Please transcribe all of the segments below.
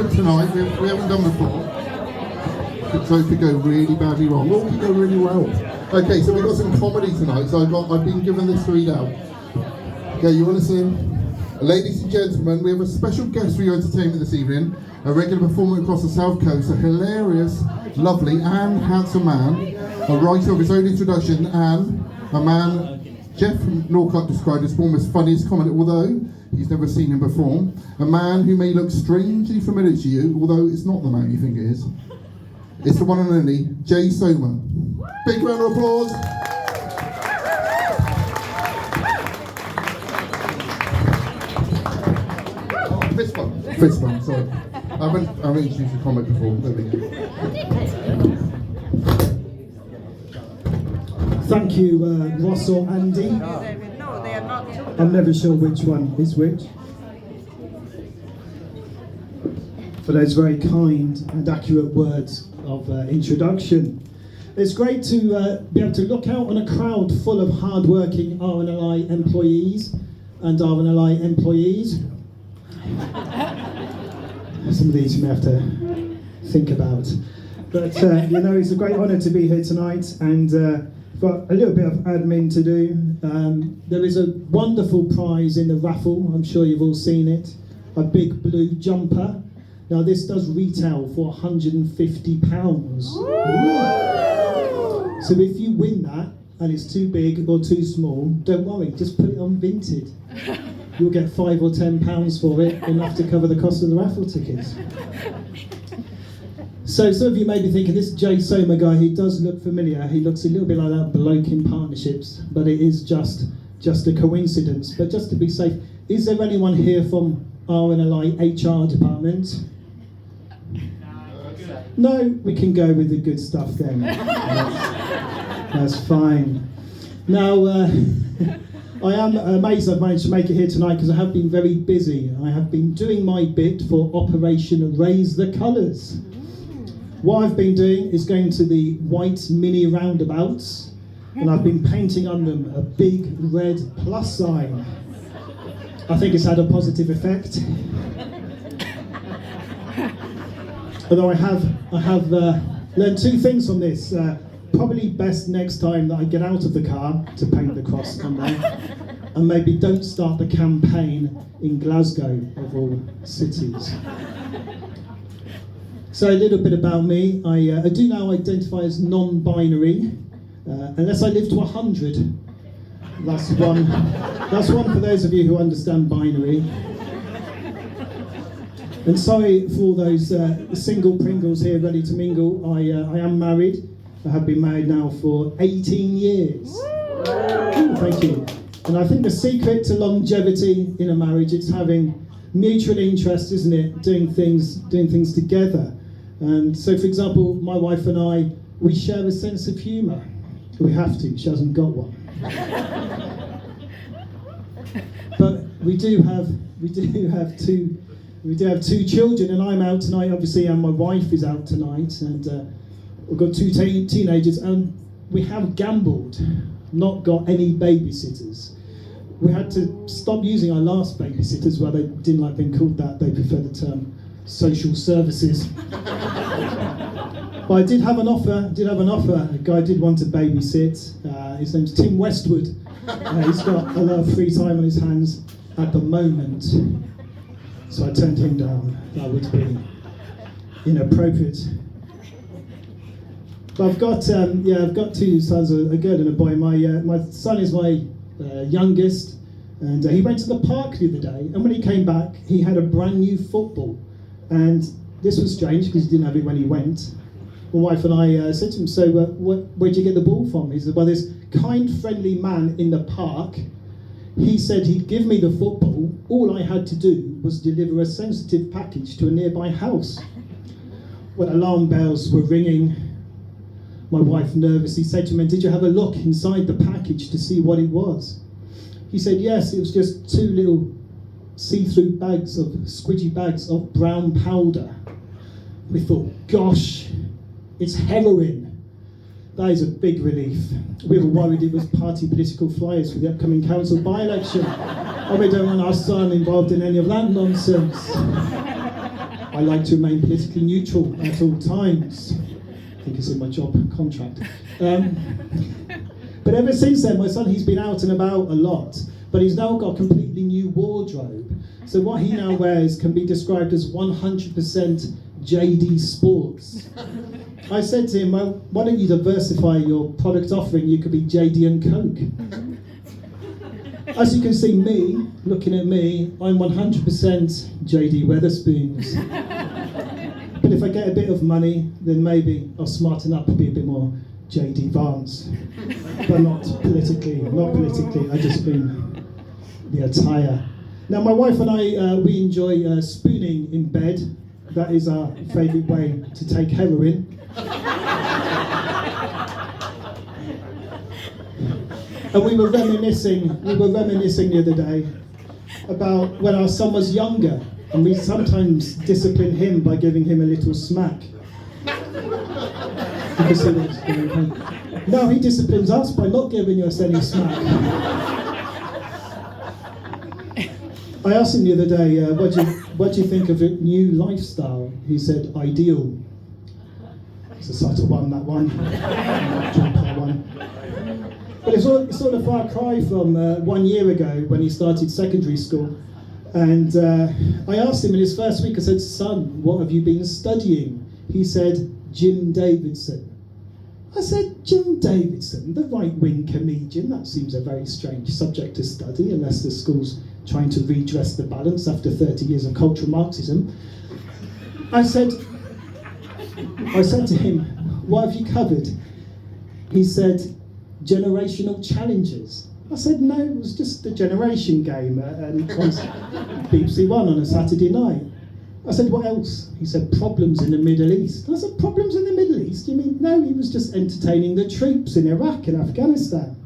different tonight. We haven't done before. So it could go really badly wrong, or it could go really well. Okay, so we've got some comedy tonight. So I've been given this to read out. Okay, you want to sing? Ladies and gentlemen, we have a special guest for your entertainment this evening. A regular performer across the South Coast, a hilarious, lovely and handsome man, a writer of his own introduction, and a man Jeff Norcott described as Bournemouth's funniest comedy, although he's never seen him perform. A man who may look strangely familiar to you, although it's not the man you think it is. It's the one and only Jay Soma. Big round of applause. Fist bump, sorry. I haven't introduced a comic before. There we go. Thank you, Ross or Andy. No, they are not. I'm never sure which one is which. For those very kind and accurate words of introduction. It's great to be able to look out on a crowd full of hard-working RNLI employees and RNLI employees. Some of these you may have to think about. But, you know, it's a great honour to be here tonight, and got a little bit of admin to do. There is a wonderful prize in the raffle. I'm sure you've all seen it. A big blue jumper. Now this does retail for £150. So if you win that and it's too big or too small, don't worry, just put it on Vinted. You'll get £5 or £10 for it, enough to cover the cost of the raffle tickets. So some of you may be thinking, this Jay Soma guy, he does look familiar. He looks a little bit like that bloke in Partnerships, but it is just a coincidence. But just to be safe, is there anyone here from RNLI HR department? No, we can go with the good stuff then. That's fine. Now, I am amazed I've managed to make it here tonight because I have been very busy. I have been doing my bit for Operation Raise the Colours. What I've been doing is going to the white mini roundabouts and I've been painting on them a big red plus sign. I think it's had a positive effect. Although I have learned two things from this. Probably best next time that I get out of the car to paint the cross on there, and maybe don't start the campaign in Glasgow of all cities. So a little bit about me. I do now identify as non-binary, unless I live to 100. That's one for those of you who understand binary. And sorry for all those single Pringles here ready to mingle. I am married. I have been married now for 18 years. Ooh, thank you. And I think the secret to longevity in a marriage is having mutual interest, isn't it? Doing things together. And so, for example, my wife and I, we share a sense of humour. We have to. She hasn't got one. But we do have two children, and I'm out tonight, obviously, and my wife is out tonight, and we've got two teenagers, and we have gambled, not got any babysitters. We had to stop using our last babysitters, well, they didn't like being called that, they prefer the term social services. But I did have an offer, a guy did want to babysit, his name's Tim Westwood. He's got a lot of free time on his hands at the moment. So I turned him down. That would be inappropriate. But I've got two sons, a girl and a boy. My son is my youngest, and he went to the park the other day. And when he came back, he had a brand new football. And this was strange because he didn't have it when he went. My wife and I said to him, "So where'd you get the ball from?" He said, "Well, this kind, friendly man in the park. He said he'd give me the football. All I had to do was deliver a sensitive package to a nearby house." When alarm bells were ringing, my wife nervously said to him, "Did you have a look inside the package to see what it was?" He said, "Yes, it was just two little see-through squidgy bags of brown powder." We thought, gosh, it's heroin. That is a big relief. We were worried it was party political flyers for the upcoming council by-election. And we don't want our son involved in any of that nonsense. I like to remain politically neutral at all times. I think it's in my job contract. But ever since then, my son, he's been out and about a lot, but he's now got a completely new wardrobe. So what he now wears can be described as 100% JD Sports. I said to him, well, why don't you diversify your product offering? You could be JD and Coke. As you can see, me, looking at me, I'm 100% JD Weatherspoons. But if I get a bit of money, then maybe I'll smarten up and be a bit more JD Vance. But not politically, I just mean the attire. Now, my wife and I, we enjoy spooning in bed. That is our favourite way to take heroin. And we were reminiscing the other day about when our son was younger, and we sometimes discipline him by giving him a little smack. Because he was going home. No, he disciplines us by not giving us any smack. I asked him the other day, what do you think of a new lifestyle? He said, ideal. It's a subtle one, that one. That one. But it's sort of a far cry from 1 year ago when he started secondary school. And I asked him in his first week, I said, son, what have you been studying? He said, Jim Davidson. I said, Jim Davidson, the right-wing comedian, that seems a very strange subject to study unless the school's trying to redress the balance after 30 years of cultural Marxism. I said to him, what have you covered? He said, generational challenges. I said, no, it was just a generation game on BBC One on a Saturday night. I said, what else? He said, problems in the Middle East. I said, problems in the Middle East? You mean, no, he was just entertaining the troops in Iraq and Afghanistan.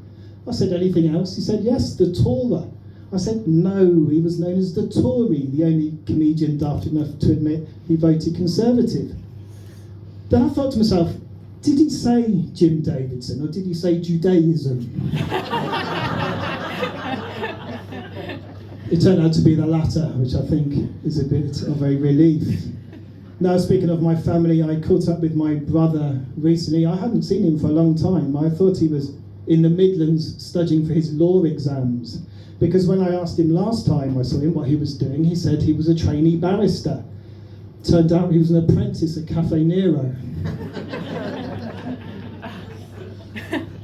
I said, anything else? He said, yes, the Torah. I said, no, he was known as the Tory, the only comedian daft enough to admit he voted Conservative. Then I thought to myself, did he say Jim Davidson or did he say Judaism? It turned out to be the latter, which I think is a bit of a relief. Now, speaking of my family, I caught up with my brother recently. I hadn't seen him for a long time. I thought he was in the Midlands studying for his law exams. Because when I asked him last time I saw him what he was doing, he said he was a trainee barrister. Turned out he was an apprentice at Cafe Nero.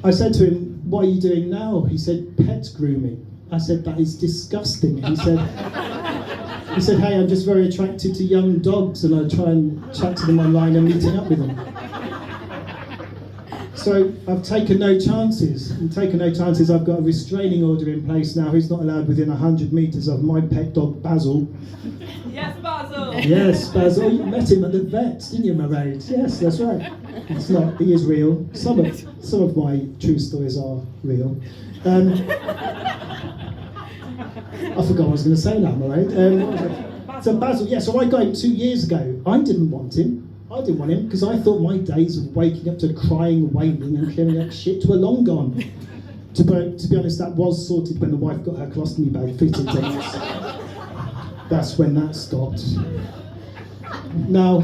I said to him, what are you doing now? He said, pet grooming. I said, that is disgusting. He said, hey, I'm just very attracted to young dogs and I try and chat to them online and meeting up with them. So I've taken no chances. I've got a restraining order in place now. He's not allowed within 100 metres of my pet dog, Basil. Yes, Basil! Yes, Basil. You met him at the vet, didn't you, Mairead? Yes, that's right. It's not, he is real. Some of my true stories are real. I forgot what I was going to say now, Mairead. So Basil, yeah, so I got him 2 years ago. I didn't want him because I thought my days of waking up to crying, wailing and clearing up shit were long gone. To be honest, that was sorted when the wife got her colostomy bag fitted. That's when that stopped. Now,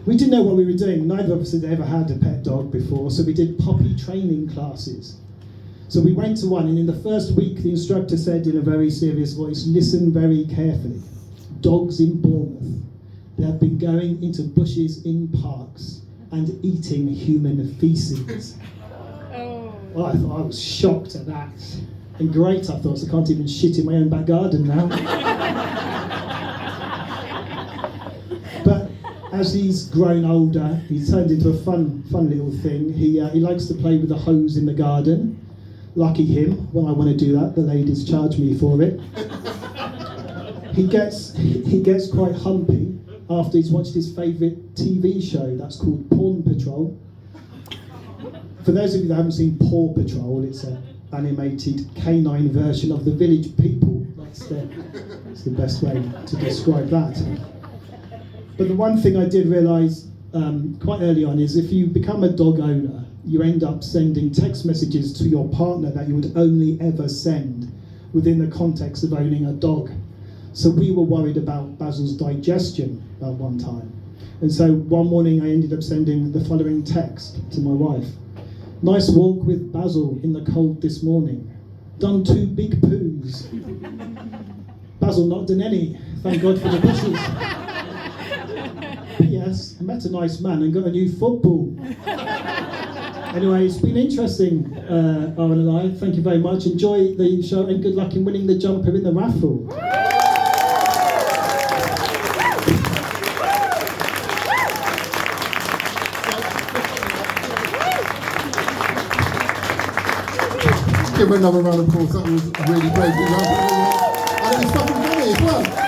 we didn't know what we were doing. Neither of us had ever had a pet dog before, so we did puppy training classes. So we went to one, and in the first week, the instructor said in a very serious voice, listen very carefully. Dogs in Bournemouth. They have been going into bushes in parks and eating human feces. Oh. Well, I thought I was shocked at that. And great, I thought, so I can't even shit in my own back garden now. But as he's grown older, he's turned into a fun little thing. He likes to play with the hose in the garden. Lucky him. When I want to do that, the ladies charge me for it. He gets quite humpy after he's watched his favourite TV show. That's called Paw Patrol. For those of you that haven't seen Paw Patrol, it's an animated canine version of the Village People. That's the best way to describe that. But the one thing I did realise quite early on is if you become a dog owner, you end up sending text messages to your partner that you would only ever send within the context of owning a dog. So we were worried about Basil's digestion at one time. And so one morning I ended up sending the following text to my wife. Nice walk with Basil in the cold this morning. Done 2 big poos. Basil not done any, thank God for the bushes. P.S. Met a nice man and got a new football. Anyway, it's been interesting, Aaron and I. Thank you very much. Enjoy the show and good luck in winning the jumper in the raffle. Give her another round of applause. That was really great. And it's fucking funny as well.